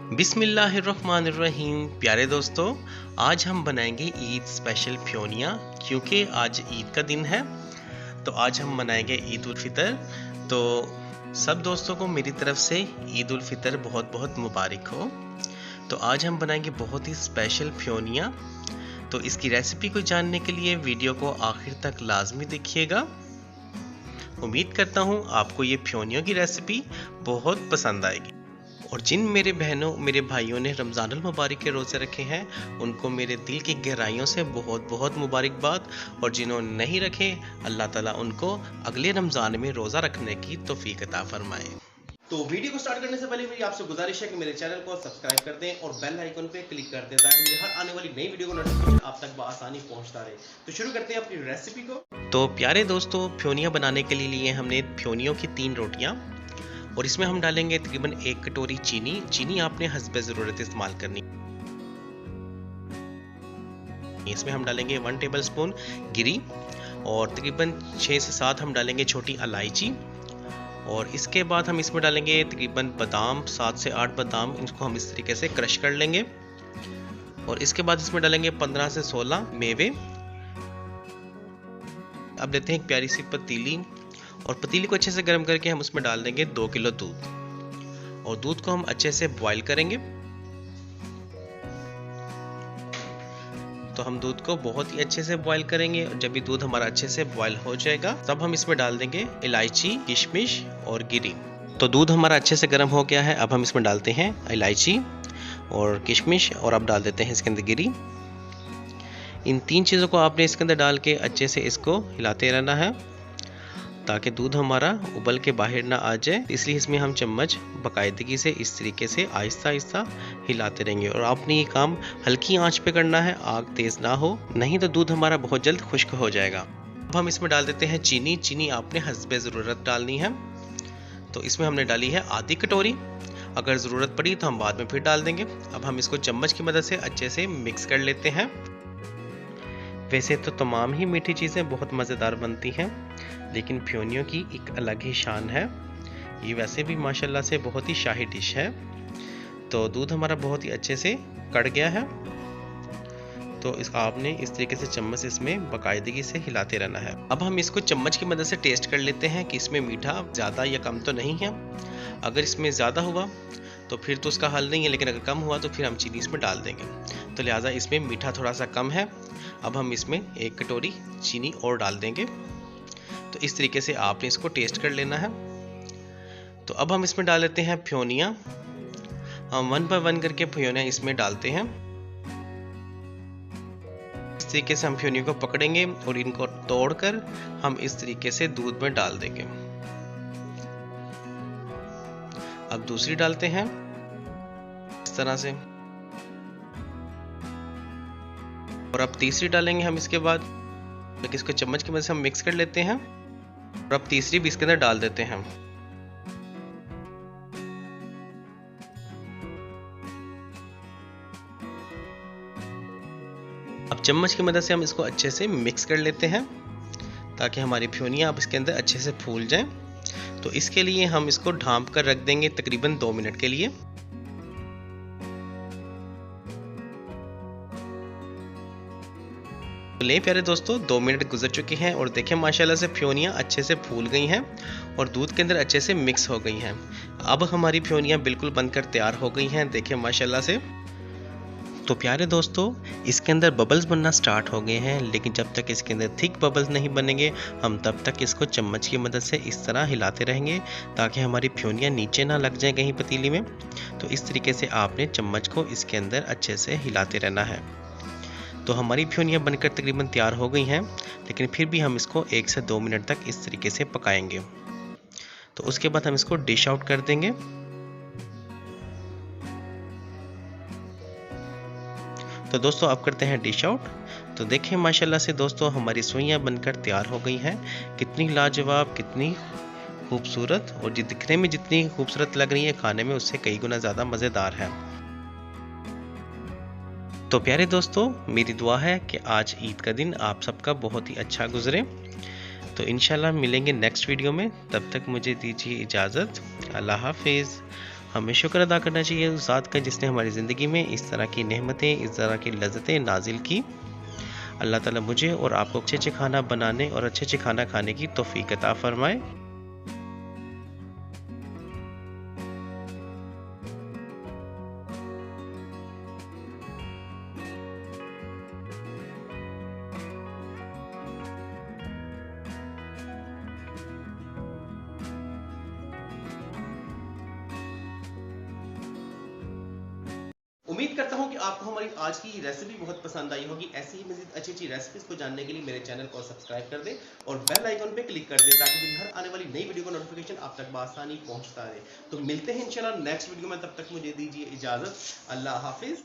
बिस्मिल्लाहिर्रहमानिर्रहीम। प्यारे दोस्तों, आज हम बनाएंगे ईद स्पेशल फ्योनिया, क्योंकि आज ईद का दिन है। तो आज हम मनाएंगे ईद उल फितर। तो सब दोस्तों को मेरी तरफ से ईद उल फितर बहुत बहुत मुबारक हो। तो आज हम बनाएंगे बहुत ही स्पेशल फ्योनिया। तो इसकी रेसिपी को जानने के लिए वीडियो को आखिर तक लाजमी देखिएगा। उम्मीद करता हूँ आपको ये फ्योनियों की रेसिपी बहुत पसंद आएगी। और जिन मेरे बहनों मेरे भाइयों ने रमज़ानुल मुबारक के रोज़े रखे हैं, उनको मेरे दिल की गहराइयों से बहुत बहुत मुबारकबाद। और जिन्होंने नहीं रखे, अल्लाह ताला उनको अगले रमज़ान में रोज़ा रखने की तौफीक अता फरमाए। तो वीडियो को स्टार्ट करने से पहले मेरी आपसे गुजारिश है कि मेरे चैनल को सब्सक्राइब कर दें और बेल आइकन पे क्लिक कर दें, ताकि मेरी हर आने वाली नई वीडियो का नोटिफिकेशन आप तक बआसानी पहुंचता रहे। तो शुरू करते हैं अपनी रेसिपी को। तो प्यारे दोस्तों, फ्योनिया बनाने के लिए हमने फ्योनियों की 3 रोटियां, और इसमें हम डालेंगे तकरीबन 1 कटोरी चीनी। चीनी आपने हस्बे ज़रूरत इस्तेमाल करनी। इसमें हम डालेंगे 1 टेबलस्पून गिरी, और तकरीबन 6 से 7 हम डालेंगे छोटी इलायची। और इसके बाद हम इसमें डालेंगे तकरीबन बादाम, 7 से 8 बादाम। इनको हम इस तरीके से क्रश कर लेंगे। और इसके बाद इसमें डालेंगे 15 से 16 मेवे। अब लेते हैं एक प्यारी सी पतीली, और पतीली को अच्छे से गर्म करके हम उसमें डाल देंगे 2 किलो दूध। और दूध को हम अच्छे से बॉईल करेंगे। तो हम दूध को बहुत ही अच्छे से बॉईल करेंगे, और जब भी दूध हमारा अच्छे से बॉईल हो जाएगा, तब हम इसमें डाल देंगे इलायची, किशमिश और गिरी। तो दूध हमारा अच्छे से गर्म हो गया है। अब हम इसमें डालते हैं इलायची और किशमिश, और अब डाल देते हैं इसके अंदर गिरी। इन 3 चीज़ों को आपने इसके अंदर डाल के अच्छे से इसको हिलाते रहना है, ताकि दूध हमारा उबल के बाहर ना आ जाए। इसलिए इसमें हम चम्मच बाकायदगी से इस तरीके से आहिस्ता आहिस्ता हिलाते रहेंगे। और आपने ये काम हल्की आंच पे करना है, आग तेज़ ना हो, नहीं तो दूध हमारा बहुत जल्द खुश्क हो जाएगा। अब हम इसमें डाल देते हैं चीनी। चीनी आपने हस्बे ज़रूरत डालनी है। तो इसमें हमने डाली है आधी कटोरी। अगर ज़रूरत पड़ी तो हम बाद में फिर डाल देंगे। अब हम इसको चम्मच की मदद से अच्छे से मिक्स कर लेते हैं। वैसे तो तमाम ही मीठी चीज़ें बहुत मज़ेदार बनती हैं, लेकिन फ्योनियों की एक अलग ही शान है। ये वैसे भी माशाल्लाह से बहुत ही शाही डिश है। तो दूध हमारा बहुत ही अच्छे से कड़ गया है। तो आपने इस तरीके से चम्मच से इसमें बाकायदगी से हिलाते रहना है। अब हम इसको चम्मच की मदद से टेस्ट कर लेते हैं कि इसमें मीठा ज़्यादा या कम तो नहीं है। अगर इसमें ज़्यादा हुआ तो फिर तो उसका हल नहीं है, लेकिन अगर कम हुआ तो फिर हम चीनी इसमें डाल देंगे। तो लिहाजा इसमें मीठा थोड़ा सा कम है। अब हम इसमें 1 कटोरी चीनी और डाल देंगे। तो इस तरीके से आपने इसको टेस्ट कर लेना है। तो अब हम इसमें डाल लेते हैं फ्योनिया। हम 1 बाय 1 करके फ्योनिया इसमें डालते हैं। इस तरीके से हम फ्योनिया को पकड़ेंगे और इनको तोड़कर हम इस तरीके से दूध में डाल देंगे। अब दूसरी डालते हैं इस तरह से, और अब तीसरी डालेंगे हम इसके बाद। तो इसको चम्मच की मदद से हम मिक्स कर लेते हैं, और अब तीसरी भी इसके अंदर डाल देते हैं। अब चम्मच की मदद से हम इसको अच्छे से मिक्स कर लेते हैं, ताकि हमारी फ्योनिया अब इसके अंदर अच्छे से फूल जाए। तो इसके लिए हम इसको ढांप कर रख देंगे तकरीबन 2 मिनट के लिए। ले प्यारे दोस्तों, 2 मिनट गुजर चुके हैं, और देखें माशाल्लाह से फ्योनिया अच्छे से फूल गई हैं और दूध के अंदर अच्छे से मिक्स हो गई हैं। अब हमारी फ्योनिया बिल्कुल बनकर तैयार हो गई हैं, देखें माशाल्लाह से। तो प्यारे दोस्तों, इसके अंदर बबल्स बनना स्टार्ट हो गए हैं, लेकिन जब तक इसके अंदर थिक बबल्स नहीं बनेंगे, हम तब तक इसको चम्मच की मदद से इस तरह हिलाते रहेंगे, ताकि हमारी फ्योनिया नीचे ना लग जाए कहीं पतीली में। तो इस तरीके से आपने चम्मच को इसके अंदर अच्छे से हिलाते रहना है। तो हमारी फ्योनिया बनकर तकरीबन तैयार हो गई हैं, लेकिन फिर भी हम इसको 1 से 2 मिनट तक इस तरीके से पकाएंगे। तो उसके बाद हम इसको डिश आउट कर देंगे। तो दोस्तों, अब करते हैं डिश आउट। तो देखें माशाल्लाह से दोस्तों, हमारी सोइयां बनकर तैयार हो गई हैं। कितनी लाजवाब, कितनी खूबसूरत, और दिखने में जितनी खूबसूरत लग रही है, खाने में उससे कई गुना ज़्यादा मज़ेदार है। तो प्यारे दोस्तों, मेरी दुआ है कि आज ईद का दिन आप सबका बहुत ही अच्छा गुजरे। तो इंशाल्लाह मिलेंगे नेक्स्ट वीडियो में। तब तक मुझे दीजिए इजाज़त। अल्लाह हाफिज़। हमें शुक्र अदा करना चाहिए उस ज़ात का जिसने हमारी ज़िंदगी में इस तरह की नेमतें, इस तरह की लज़्ज़तें नाजिल की। अल्लाह ताला मुझे और आपको अच्छे अच्छे खाना बनाने और अच्छे अच्छे खाना खाने की तौफीक अता फरमाए। उम्मीद करता हूं कि आपको हमारी आज की रेसिपी बहुत पसंद आई होगी। ऐसी ही मज़ीद अच्छी अच्छी रेसिपीज को जानने के लिए मेरे चैनल को सब्सक्राइब कर दें और बेल आइकन पे क्लिक कर दें ताकि मेरी हर आने वाली नई वीडियो का नोटिफिकेशन आप तक बआसानी पहुंचता रहे। तो मिलते हैं इंशाल्लाह नेक्स्ट वीडियो में, तब तक मुझे दीजिए इजाज़त। अल्लाह हाफिज़।